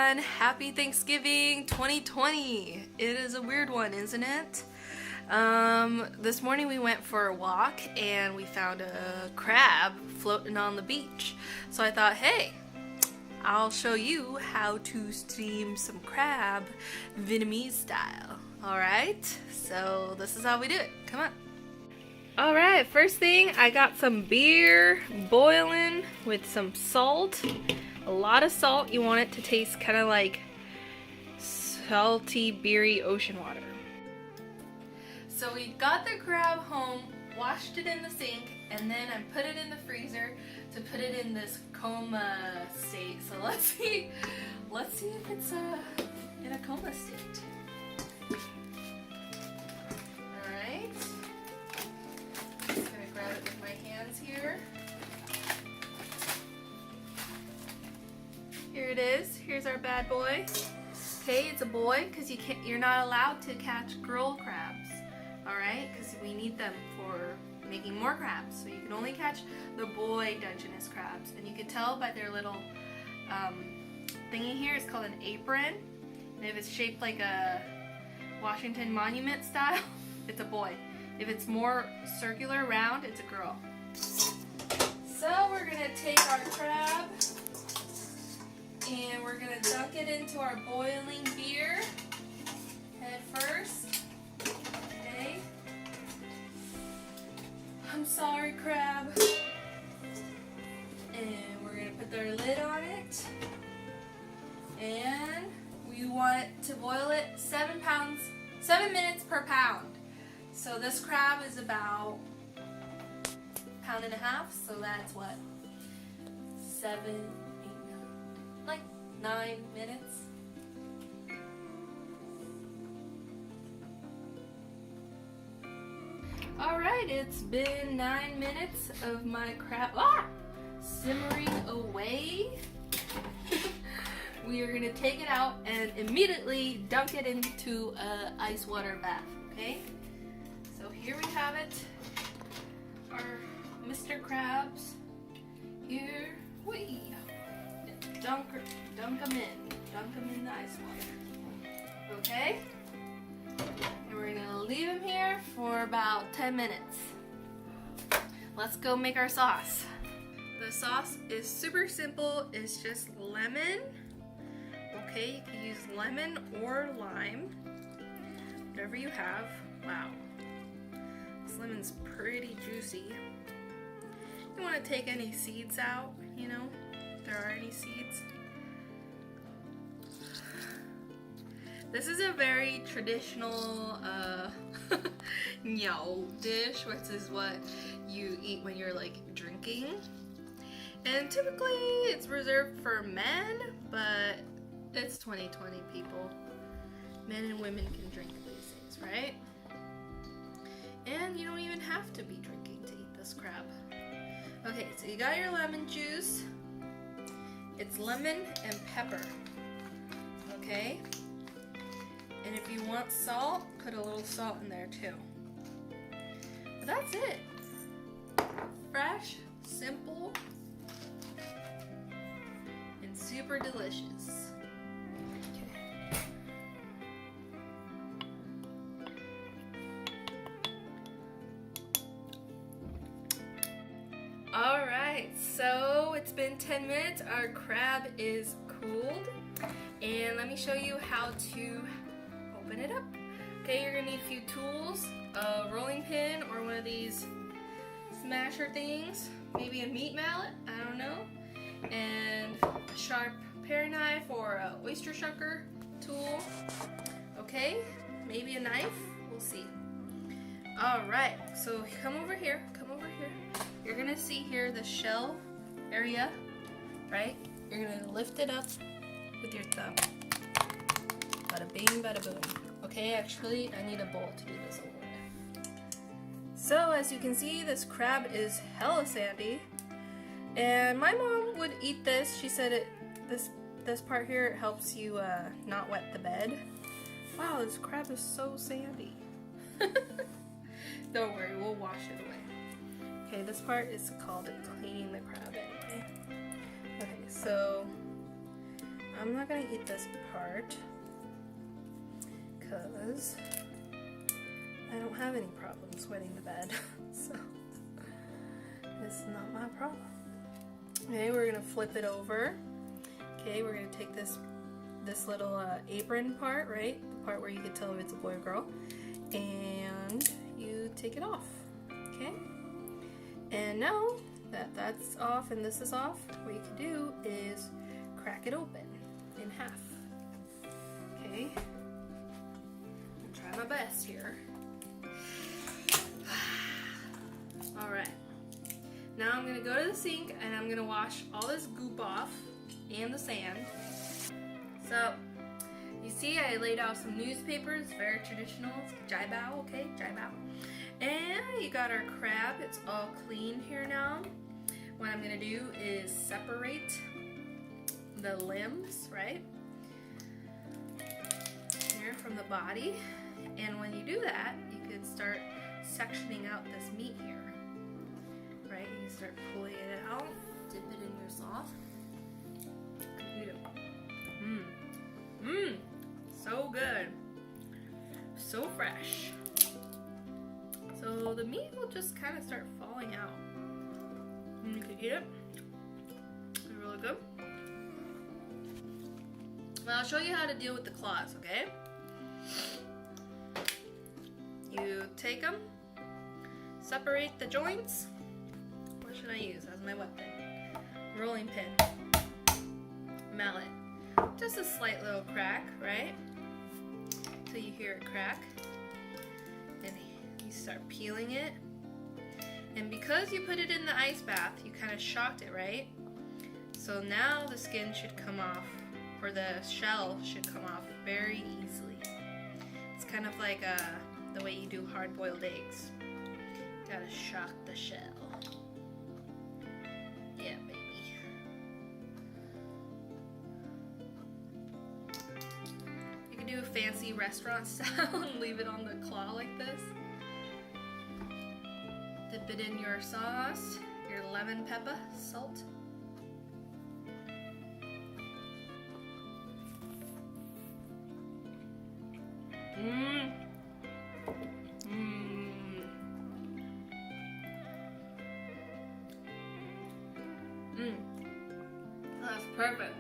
everyone, happy Thanksgiving 2020. It is a weird one, isn't it? This morning we went for a walk and we found a crab floating on the beach. So I thought, hey, I'll show you how to steam some crab Vietnamese style. Alright, so this is how we do it. Come on. Alright, first thing, I got some beer boiling with some salt. A lot of salt. You want it to taste kind of like salty, beery ocean water. So we got the crab home, washed it in the sink, and then I put it in the freezer to put it in this coma state. So let's see if it's in a coma state. Alright. Just gonna grab it with my hands here. Here it is. Here's our bad boy. Okay, it's a boy because you're not allowed to catch girl crabs. Alright, because we need them for making more crabs. So you can only catch the boy Dungeness crabs. And you can tell by their little thingy here. It's called an apron. And if it's shaped like a Washington Monument style, it's a boy. If it's more circular, round, it's a girl. So we're going to take our crab and we're going to dunk it into our boiling beer head first. Okay. I'm sorry, crab. And we're going to put our lid on it. And we want to boil it 7 minutes per pound. So this crab is about 1.5 pounds, so that's what? 7, 8, 9, like 9 minutes. Alright, it's been 9 minutes of my crab simmering away. We are going to take it out and immediately dunk it into an ice water bath, okay? So here we have it, our Mr. Krabs. Here we dunk them in the ice water, okay? And we're gonna leave them here for about 10 minutes. Let's go make our sauce. The sauce is super simple. It's just lemon. Okay, you can use lemon or lime, whatever you have. Wow, this lemon's pretty juicy. You want to take any seeds out, you know, if there are any seeds. This is a very traditional Nhau dish, which is what you eat when you're like drinking. And typically it's reserved for men, but it's 2020, people. Men and women can drink these days, right? And you don't even have to be drinking to eat this crab. Okay, so you got your lemon juice. It's lemon and pepper. Okay? And if you want salt, put a little salt in there too. But that's it. Fresh, simple, and super delicious. Alright, so it's been 10 minutes. Our crab is cooled. And let me show you how to open it up. Okay, you're gonna need a few tools, a rolling pin or one of these smasher things, maybe a meat mallet, I don't know, and a sharp paring knife or a oyster shucker tool. Okay, maybe a knife, we'll see. Alright, so come over here. You're gonna see here the shell area, right? You're gonna lift it up with your thumb. Bada bing, bada boom. Okay, actually, I need a bowl to do this over with. So, as you can see, this crab is hella sandy. And my mom would eat this. She said this part here, it helps you not wet the bed. Wow, this crab is so sandy. Don't worry, we'll wash it away. Okay, this part is called cleaning the crab anyway. Okay, so I'm not gonna eat this part because I don't have any problems wetting the bed. So it's not my problem. Okay, we're gonna flip it over. Okay, we're gonna take this little apron part, right? The part where you can tell if it's a boy or girl, and you take it off. Okay, and now that that's off and this is off, what you can do is crack it open in half. Okay, I'll try my best here. All right. Now I'm gonna go to the sink and I'm gonna wash all this goop off and the sand. So, you see I laid out some newspapers, very traditional, it's jai bao, okay, jai bao. And you got our crab, it's all clean here now. What I'm gonna do is separate the limbs, right, here from the body. And when you do that, you can start sectioning out this meat here. Right, you start pulling it out, dip it in your sauce. Eat it. So good. So fresh. So the meat will just kind of start falling out. And you can eat it. It's really good. Well, I'll show you how to deal with the claws, okay? You take them, separate the joints. What should I use as my weapon? Rolling pin, mallet, just a slight little crack, right? Till you hear it crack, and you start peeling it. And because you put it in the ice bath, you kind of shocked it, right? So now the skin should come off, or the shell should come off very easily. It's kind of like the way you do hard-boiled eggs. Gotta shock the shell. Yeah, baby. You can do a fancy restaurant style and leave it on the claw like this. Dip it in your sauce, your lemon pepper, salt. That's perfect.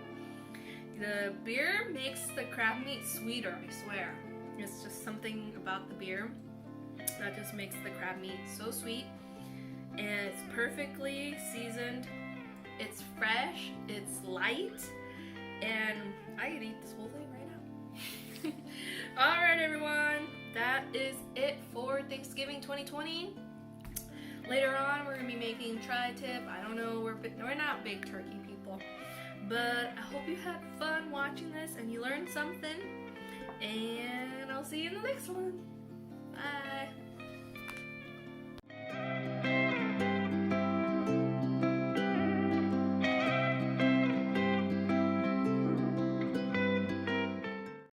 The beer makes the crab meat sweeter, I swear. It's just something about the beer that just makes the crab meat so sweet. And it's perfectly seasoned. It's fresh, it's light, and I could eat this whole thing right now. Alright everyone, that is it for Thanksgiving 2020. Later on, we're going to be making tri-tip. I don't know, we're not big turkey people. But I hope you had fun watching this and you learned something. And I'll see you in the next one. Bye.